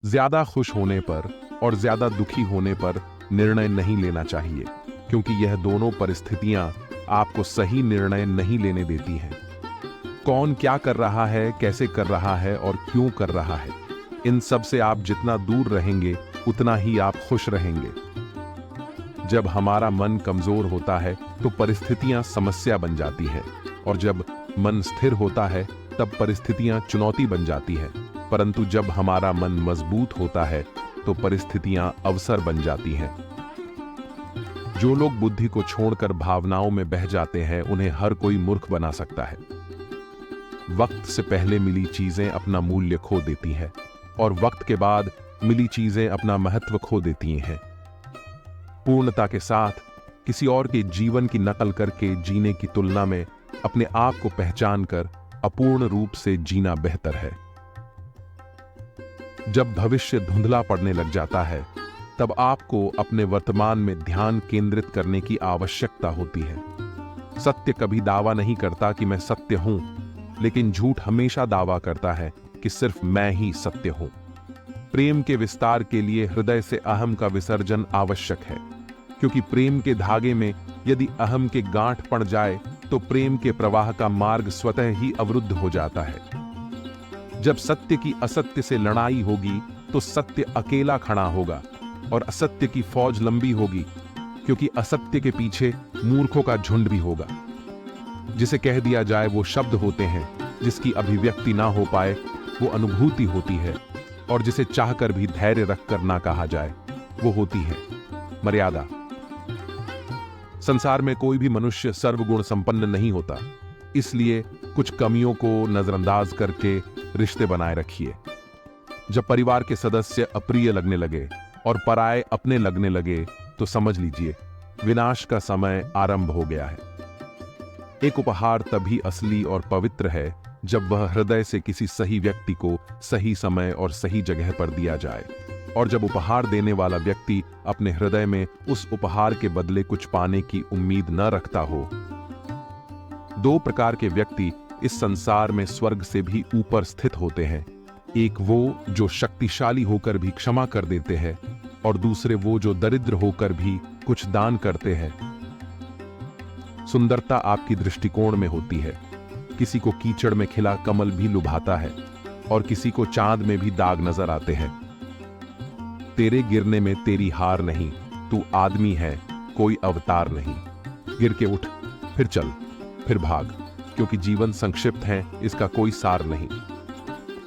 ज्यादा खुश होने पर और ज्यादा दुखी होने पर निर्णय नहीं लेना चाहिए, क्योंकि यह दोनों परिस्थितियां आपको सही निर्णय नहीं लेने देती हैं। कौन क्या कर रहा है, कैसे कर रहा है और क्यों कर रहा है, इन सब से आप जितना दूर रहेंगे उतना ही आप खुश रहेंगे। जब हमारा मन कमजोर होता है तो परिस्थितियां समस्या बन जाती है, और जब मन स्थिर होता है तब परिस्थितियां चुनौती बन जाती है। परंतु जब हमारा मन मजबूत होता है तो परिस्थितियां अवसर बन जाती हैं। जो लोग बुद्धि को छोड़कर भावनाओं में बह जाते हैं, उन्हें हर कोई मूर्ख बना सकता है। वक्त से पहले मिली चीजें अपना मूल्य खो देती हैं, और वक्त के बाद मिली चीजें अपना महत्व खो देती हैं। पूर्णता के साथ किसी और के जीवन की नकल करके जीने की तुलना में अपने आप को पहचान कर अपूर्ण रूप से जीना बेहतर है। जब भविष्य धुंधला पड़ने लग जाता है, तब आपको अपने वर्तमान में ध्यान केंद्रित करने की आवश्यकता होती है। सत्य कभी दावा नहीं करता कि मैं सत्य हूं, लेकिन झूठ हमेशा दावा करता है कि सिर्फ मैं ही सत्य हूं। प्रेम के विस्तार के लिए हृदय से अहम का विसर्जन आवश्यक है, क्योंकि प्रेम के धागे में यदि अहम के गांठ पड़ जाए तो प्रेम के प्रवाह का मार्ग स्वतः ही अवरुद्ध हो जाता है। जब सत्य की असत्य से लड़ाई होगी तो सत्य अकेला खड़ा होगा और असत्य की फौज लंबी होगी, क्योंकि असत्य के पीछे मूर्खों का झुंड भी होगा। जिसे कह दिया जाए वो शब्द होते हैं, जिसकी अभिव्यक्ति ना हो पाए वो अनुभूति होती है, और जिसे चाहकर भी धैर्य रखकर ना कहा जाए वो होती है मर्यादा। संसार में कोई भी मनुष्य सर्वगुण संपन्न नहीं होता, इसलिए कुछ कमियों को नजरअंदाज करके रिश्ते बनाए रखिए। जब परिवार के सदस्य अप्रिय लगने लगे और पराये अपने लगने लगे तो समझ लीजिए विनाश का समय आरंभ हो गया है। एक उपहार तभी असली और पवित्र है जब वह हृदय से किसी सही व्यक्ति को सही समय और सही जगह पर दिया जाए, और जब उपहार देने वाला व्यक्ति अपने हृदय में उस उपहार के बदले कुछ पाने की उम्मीद न रखता हो। दो प्रकार के व्यक्ति इस संसार में स्वर्ग से भी ऊपर स्थित होते हैं। एक वो जो शक्तिशाली होकर भी क्षमा कर देते हैं, और दूसरे वो जो दरिद्र होकर भी कुछ दान करते हैं। सुंदरता आपकी दृष्टिकोण में होती है। किसी को कीचड़ में खिला कमल भी लुभाता है, और किसी को चांद में भी दाग नजर आते हैं। तेरे गिरने में तेरी हार नहीं, तू आदमी है, कोई अवतार नहीं। गिर के उठ, फिर चल, फिर भाग, क्योंकि जीवन संक्षिप्त है, इसका कोई सार नहीं।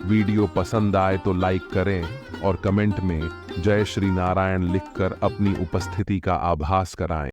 वीडियो पसंद आए तो लाइक करें और कमेंट में जय श्री नारायण लिखकर अपनी उपस्थिति का आभास कराएं।